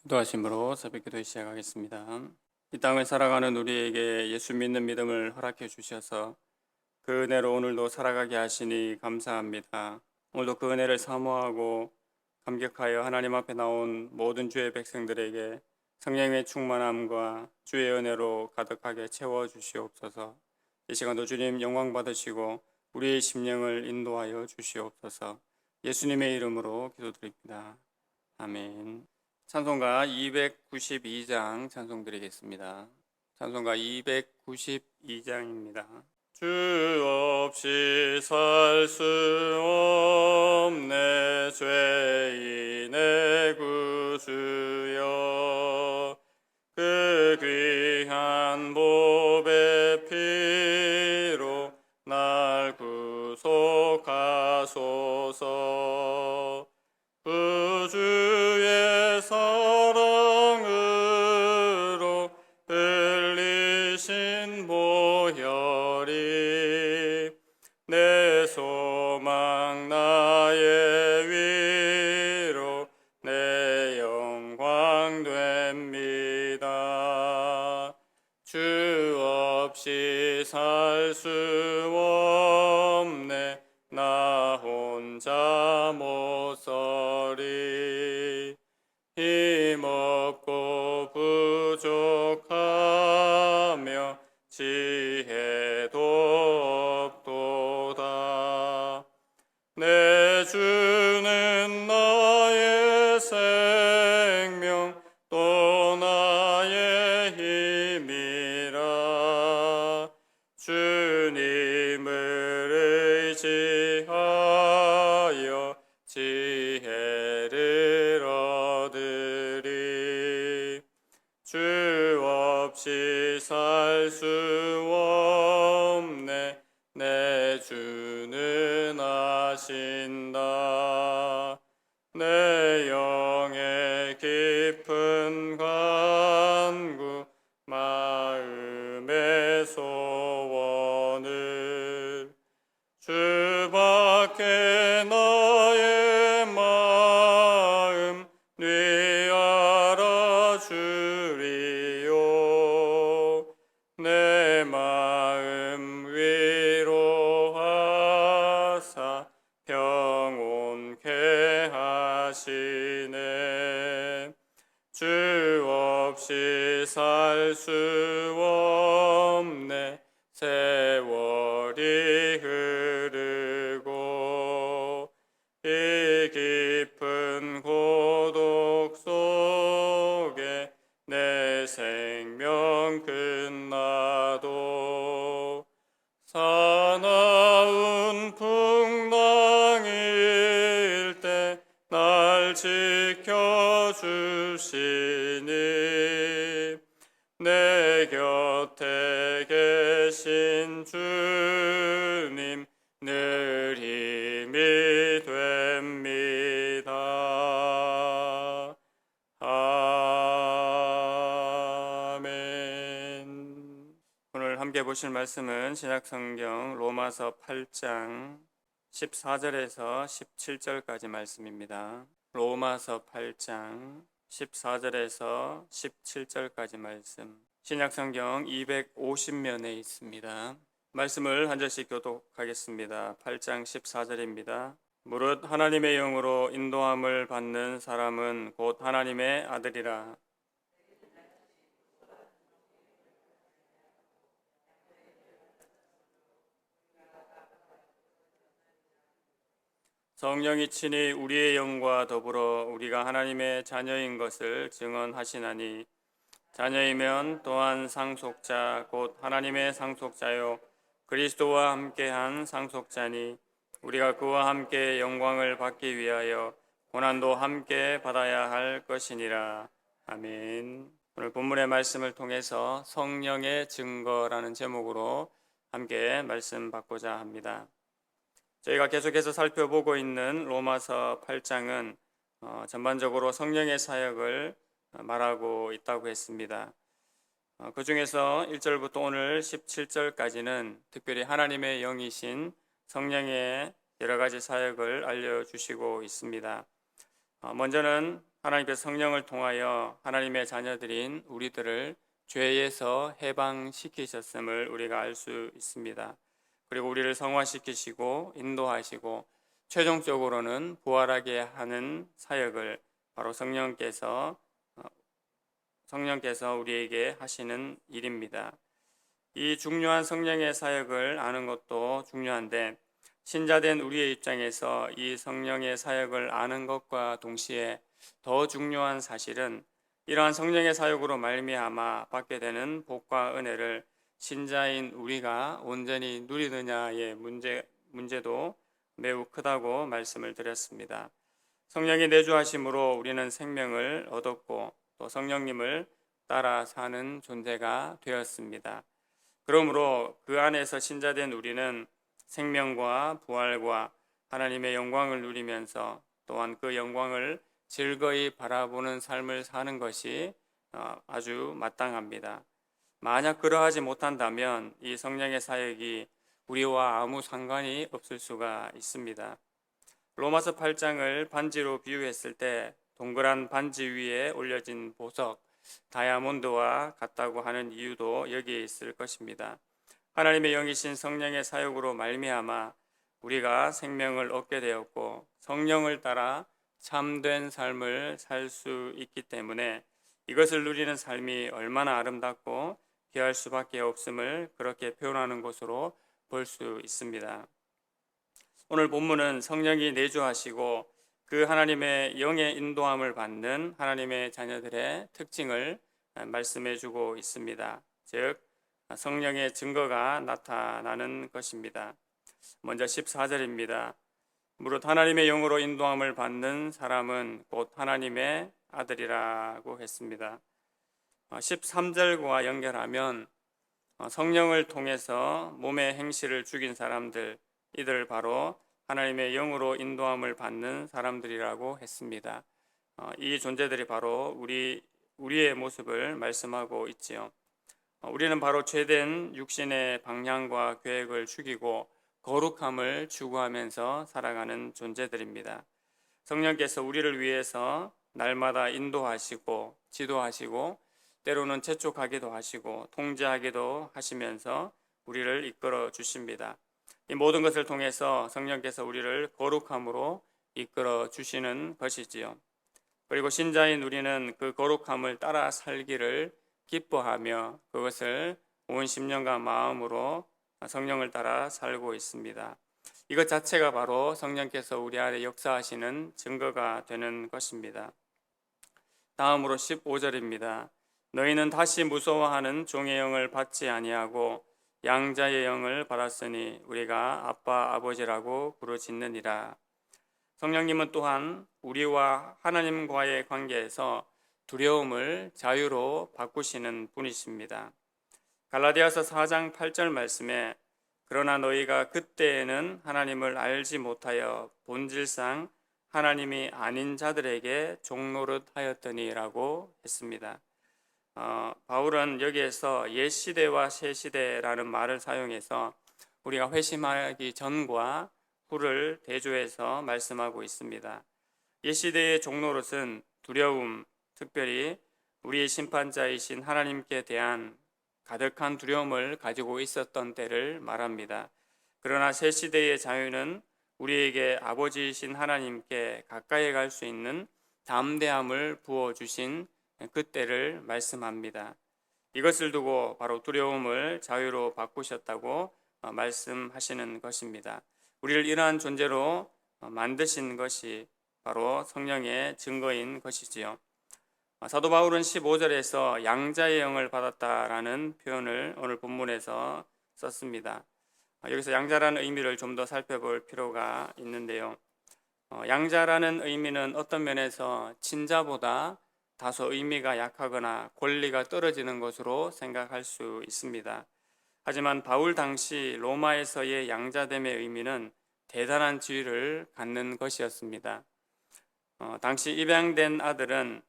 기도하심으로 새벽기도 시작하겠습니다. 이 땅을 살아가는 우리에게 예수 믿는 믿음을 허락해 주셔서 그 은혜로 오늘도 살아가게 하시니 감사합니다. 오늘도 그 은혜를 사모하고 감격하여 하나님 앞에 나온 모든 주의 백성들에게 성령의 충만함과 주의 은혜로 가득하게 채워 주시옵소서. 이 시간도 주님 영광 받으시고 우리의 심령을 인도하여 주시옵소서. 예수님의 이름으로 기도드립니다. 아멘. 찬송가 292장 찬송 드리겠습니다. 찬송가 292장입니다. 주 없이 살 수 없네 죄인의 구주여, 그 귀한 보배 피로 날 구속하소서. 구주의 사랑으로 흘리신 보혈이 내 소망 나의 위로 내 영광 됩니다. 주 없이 살 수 없네 나 혼자 못 서리. 힘없고 부족하며 지혜도 없도다. 내 주는 나의 생명 또 나의 힘이라. 주님을 의지하여 지혜를 얻으리. 주 없이 살 수 없네 내 주는 아신다. 내 영의 깊은 간구 마음의 소원을 주밖에 나의 마음 네 알아주리요. 내 마음 위로하사 평온케 하시네. 주 없이 살 수 없네 세월이 흐르고 이 깊은 고독 속에 내 생명 끝나도 사나운 풍랑일 때 날 지켜주시니 내 곁에 계신 주님 늘 힘이 됩니다. 아멘. 오늘 함께 보실 말씀은 신약성경 로마서 8장 14절에서 17절까지 말씀입니다. 로마서 8장 14절에서 17절까지 말씀, 신약성경 250면에 있습니다. 말씀을 한 절씩 교독하겠습니다. 8장 14절입니다. 무릇 하나님의 영으로 인도함을 받는 사람은 곧 하나님의 아들이라. 성령이 친히 우리의 영과 더불어 우리가 하나님의 자녀인 것을 증언하시나니, 자녀이면 또한 상속자 곧 하나님의 상속자요 그리스도와 함께한 상속자니, 우리가 그와 함께 영광을 받기 위하여 고난도 함께 받아야 할 것이니라. 아멘. 오늘 본문의 말씀을 통해서 성령의 증거라는 제목으로 함께 말씀 받고자 합니다. 저희가 계속해서 살펴보고 있는 로마서 8장은 전반적으로 성령의 사역을 말하고 있다고 했습니다. 그 중에서 1절부터 오늘 17절까지는 특별히 하나님의 영이신 성령의 여러 가지 사역을 알려주시고 있습니다. 먼저는 하나님께서 성령을 통하여 하나님의 자녀들인 우리들을 죄에서 해방시키셨음을 우리가 알 수 있습니다. 그리고 우리를 성화시키시고 인도하시고 최종적으로는 부활하게 하는 사역을 바로 성령께서 우리에게 하시는 일입니다. 이 중요한 성령의 사역을 아는 것도 중요한데, 신자된 우리의 입장에서 이 성령의 사역을 아는 것과 동시에 더 중요한 사실은 이러한 성령의 사역으로 말미암아 받게 되는 복과 은혜를 신자인 우리가 온전히 누리느냐의 문제도 매우 크다고 말씀을 드렸습니다. 성령이 내주하심으로 우리는 생명을 얻었고 또 성령님을 따라 사는 존재가 되었습니다. 그러므로 그 안에서 신자된 우리는 생명과 부활과 하나님의 영광을 누리면서 또한 그 영광을 즐거이 바라보는 삶을 사는 것이 아주 마땅합니다. 만약 그러하지 못한다면 이 성령의 사역이 우리와 아무 상관이 없을 수가 있습니다. 로마서 8장을 반지로 비유했을 때 동그란 반지 위에 올려진 보석, 다이아몬드와 같다고 하는 이유도 여기에 있을 것입니다. 하나님의 영이신 성령의 사역으로 말미암아 우리가 생명을 얻게 되었고 성령을 따라 참된 삶을 살 수 있기 때문에 이것을 누리는 삶이 얼마나 아름답고 귀할 수밖에 없음을 그렇게 표현하는 것으로 볼 수 있습니다. 오늘 본문은 성령이 내주하시고 그 하나님의 영의 인도함을 받는 하나님의 자녀들의 특징을 말씀해 주고 있습니다. 즉 성령의 증거가 나타나는 것입니다. 먼저 14절입니다. 무릇 하나님의 영으로 인도함을 받는 사람은 곧 하나님의 아들이라고 했습니다. 13절과 연결하면 성령을 통해서 몸의 행실을 죽인 사람들, 이들 바로 하나님의 영으로 인도함을 받는 사람들이라고 했습니다. 이 존재들이 바로 우리의 모습을 말씀하고 있지요. 우리는 바로 죄된 육신의 방향과 계획을 죽이고 거룩함을 추구하면서 살아가는 존재들입니다. 성령께서 우리를 위해서 날마다 인도하시고 지도하시고 때로는 재촉하기도 하시고 통제하기도 하시면서 우리를 이끌어 주십니다. 이 모든 것을 통해서 성령께서 우리를 거룩함으로 이끌어 주시는 것이지요. 그리고 신자인 우리는 그 거룩함을 따라 살기를 기뻐하며 그것을 온 심령과 마음으로 성령을 따라 살고 있습니다. 이것 자체가 바로 성령께서 우리 안에 역사하시는 증거가 되는 것입니다. 다음으로 15절입니다. 너희는 다시 무서워하는 종의 영을 받지 아니하고 양자의 영을 받았으니 우리가 아빠 아버지라고 부르짖느니라. 성령님은 또한 우리와 하나님과의 관계에서 두려움을 자유로 바꾸시는 분이십니다. 갈라디아서 4장 8절 말씀에 그러나 너희가 그때에는 하나님을 알지 못하여 본질상 하나님이 아닌 자들에게 종노릇 하였더니라고 했습니다. 바울은 여기에서 옛 시대와 새 시대라는 말을 사용해서 우리가 회심하기 전과 후를 대조해서 말씀하고 있습니다. 옛 시대의 종노릇은 두려움, 특별히 우리의 심판자이신 하나님께 대한 가득한 두려움을 가지고 있었던 때를 말합니다. 그러나 새 시대의 자유는 우리에게 아버지이신 하나님께 가까이 갈 수 있는 담대함을 부어주신 그때를 말씀합니다. 이것을 두고 바로 두려움을 자유로 바꾸셨다고 말씀하시는 것입니다. 우리를 이러한 존재로 만드신 것이 바로 성령의 증거인 것이지요. 사도 바울은 15절에서 양자의 영을 받았다라는 표현을 오늘 본문에서 썼습니다. 여기서 양자라는 의미를 좀 더 살펴볼 필요가 있는데요. 양자라는 의미는 어떤 면에서 친자보다 다소 의미가 약하거나 권리가 떨어지는 것으로 생각할 수 있습니다. 하지만 바울 당시 로마에서의 양자됨의 의미는 대단한 지위를 갖는 것이었습니다. 당시 입양된 아들은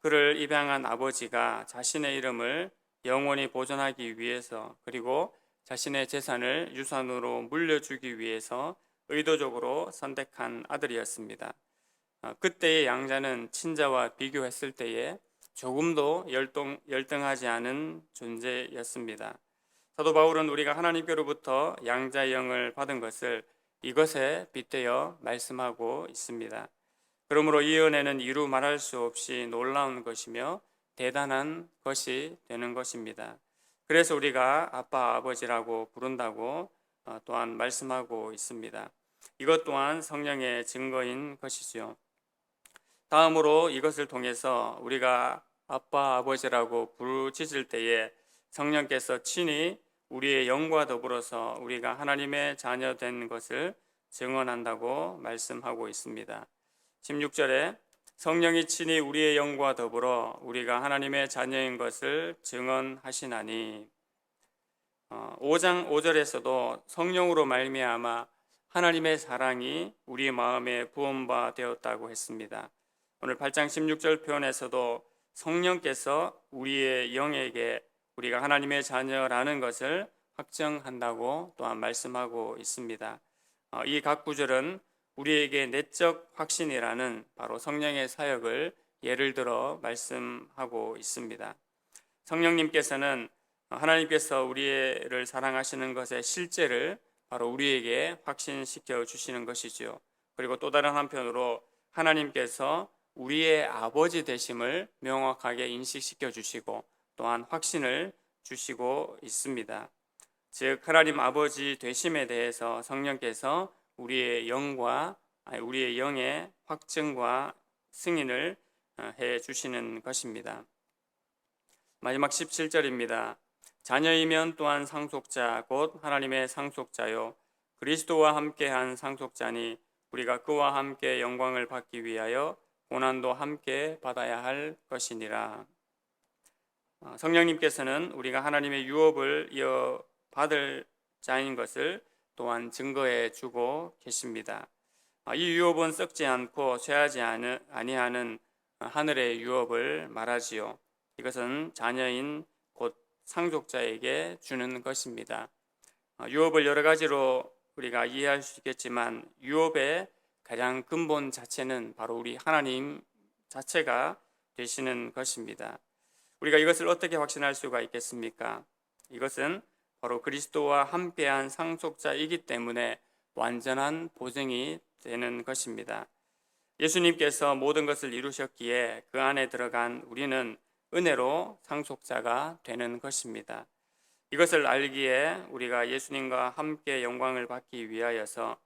그를 입양한 아버지가 자신의 이름을 영원히 보존하기 위해서 그리고 자신의 재산을 유산으로 물려주기 위해서 의도적으로 선택한 아들이었습니다. 그때의 양자는 친자와 비교했을 때에 조금도 열등하지 않은 존재였습니다. 사도 바울은 우리가 하나님께로부터 양자의 영을 받은 것을 이것에 빗대어 말씀하고 있습니다. 그러므로 이 은혜는 이루 말할 수 없이 놀라운 것이며 대단한 것이 되는 것입니다. 그래서 우리가 아빠, 아버지라고 부른다고 또한 말씀하고 있습니다. 이것 또한 성령의 증거인 것이죠. 다음으로 이것을 통해서 우리가 아빠, 아버지라고 부르짖을 때에 성령께서 친히 우리의 영과 더불어서 우리가 하나님의 자녀 된 것을 증언한다고 말씀하고 있습니다. 16절에 성령이 친히 우리의 영과 더불어 우리가 하나님의 자녀인 것을 증언하시나니 5장 5절에서도 성령으로 말미암아 하나님의 사랑이 우리 마음에 부음바 되었다고 했습니다. 오늘 8장 16절 표현에서도 성령께서 우리의 영에게 우리가 하나님의 자녀라는 것을 확정한다고 또한 말씀하고 있습니다. 이 각 구절은 우리에게 내적 확신이라는 바로 성령의 사역을 예를 들어 말씀하고 있습니다. 성령님께서는 하나님께서 우리를 사랑하시는 것의 실제를 바로 우리에게 확신시켜 주시는 것이죠. 그리고 또 다른 한편으로 하나님께서 우리의 아버지 되심을 명확하게 인식시켜 주시고 또한 확신을 주시고 있습니다. 즉 하나님 아버지 되심에 대해서 성령께서 우리의 영의 확증과 승인을 해 주시는 것입니다. 마지막 17절입니다. 자녀이면 또한 상속자 곧 하나님의 상속자요 그리스도와 함께한 상속자니 우리가 그와 함께 영광을 받기 위하여 고난도 함께 받아야 할 것이니라. 성령님께서는 우리가 하나님의 유업을 이어받을 자인 것을 또한 증거해 주고 계십니다. 이 유업은 썩지 않고 쇠하지 아니하는 하늘의 유업을 말하지요. 이것은 자녀인 곧 상속자에게 주는 것입니다. 유업을 여러 가지로 우리가 이해할 수 있겠지만 유업의 가장 근본 자체는 바로 우리 하나님 자체가 되시는 것입니다. 우리가 이것을 어떻게 확신할 수가 있겠습니까? 이것은 바로 그리스도와 함께한 상속자이기 때문에 완전한 보증이 되는 것입니다. 예수님께서 모든 것을 이루셨기에 그 안에 들어간 우리는 은혜로 상속자가 되는 것입니다. 이것을 알기에 우리가 예수님과 함께 영광을 받기 위하여서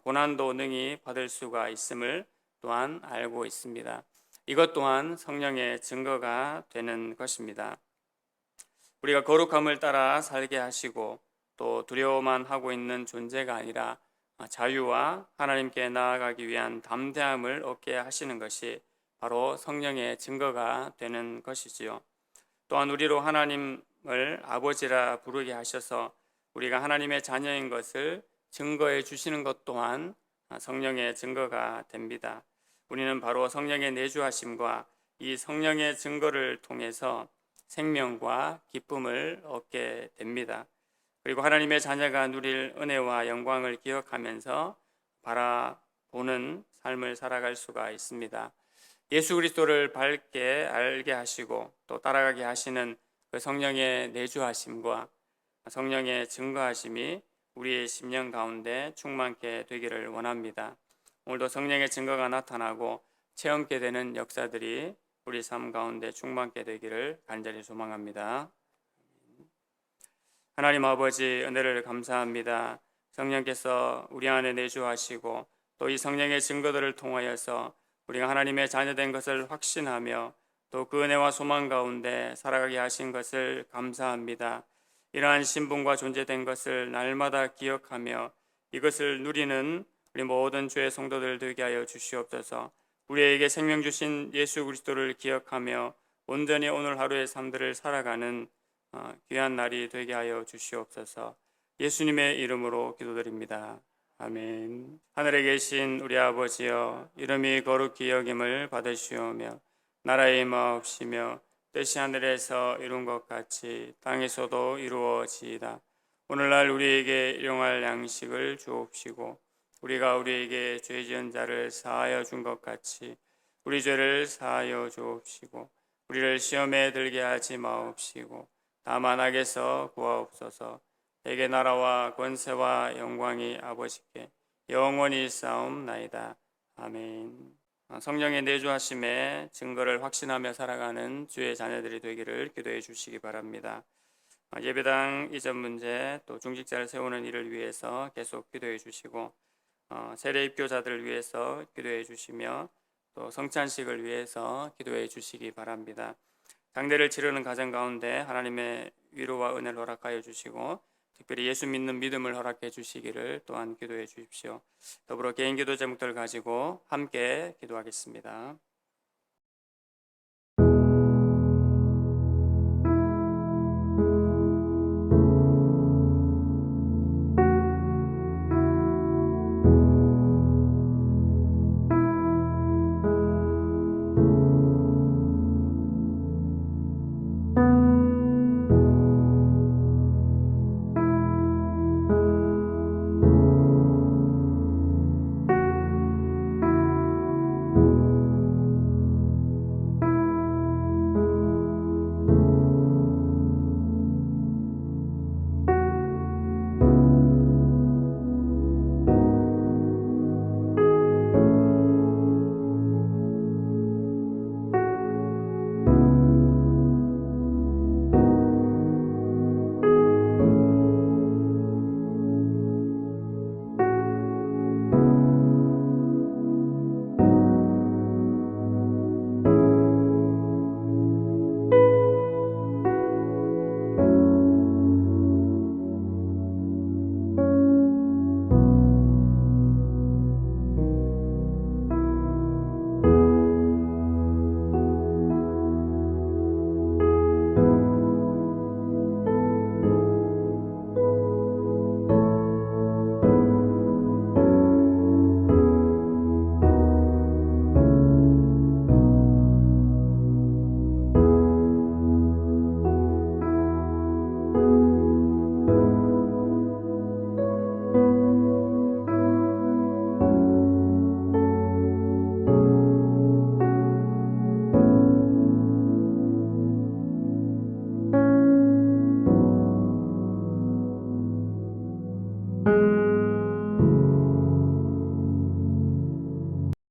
고난도 능히 받을 수가 있음을 또한 알고 있습니다. 이것 또한 성령의 증거가 되는 것입니다. 우리가 거룩함을 따라 살게 하시고 또 두려워만 하고 있는 존재가 아니라 자유와 하나님께 나아가기 위한 담대함을 얻게 하시는 것이 바로 성령의 증거가 되는 것이지요. 또한 우리로 하나님을 아버지라 부르게 하셔서 우리가 하나님의 자녀인 것을 증거해 주시는 것 또한 성령의 증거가 됩니다. 우리는 바로 성령의 내주하심과 이 성령의 증거를 통해서 생명과 기쁨을 얻게 됩니다. 그리고 하나님의 자녀가 누릴 은혜와 영광을 기억하면서 바라보는 삶을 살아갈 수가 있습니다. 예수 그리스도를 밝게 알게 하시고 또 따라가게 하시는 그 성령의 내주하심과 성령의 증거하심이 우리의 심령 가운데 충만케 되기를 원합니다. 오늘도 성령의 증거가 나타나고 체험케 되는 역사들이 우리 삶 가운데 충만케 되기를 간절히 소망합니다. 하나님 아버지 은혜를 감사합니다. 성령께서 우리 안에 내주하시고 또 이 성령의 증거들을 통하여서 우리가 하나님의 자녀된 것을 확신하며 또 그 은혜와 소망 가운데 살아가게 하신 것을 감사합니다. 이러한 신분과 존재된 것을 날마다 기억하며 이것을 누리는 우리 모든 주의 성도들 되게 하여 주시옵소서. 우리에게 생명 주신 예수 그리스도를 기억하며 온전히 오늘 하루의 삶들을 살아가는 귀한 날이 되게 하여 주시옵소서. 예수님의 이름으로 기도드립니다. 아멘. 하늘에 계신 우리 아버지여, 이름이 거룩히 여김을 받으시오며 나라의 임하옵시며 뜻이 하늘에서 이룬 것 같이 땅에서도 이루어지이다. 오늘날 우리에게 일용할 양식을 주옵시고 우리가 우리에게 죄 지은 자를 사하여 준 것 같이 우리 죄를 사하여 주옵시고 우리를 시험에 들게 하지 마옵시고 다만 악에서 구하옵소서. 대개 나라와 권세와 영광이 아버지께 영원히 있사옵나이다. 아멘. 성령의 내주하심에 증거를 확신하며 살아가는 주의 자녀들이 되기를 기도해 주시기 바랍니다. 예배당 이전 문제 또 중직자를 세우는 일을 위해서 계속 기도해 주시고 세례 입교자들을 위해서 기도해 주시며 또 성찬식을 위해서 기도해 주시기 바랍니다. 장례를 치르는 가정 가운데 하나님의 위로와 은혜를 허락하여 주시고 특별히 예수 믿는 믿음을 허락해 주시기를 또한 기도해 주십시오. 더불어 개인 기도 제목들을 가지고 함께 기도하겠습니다.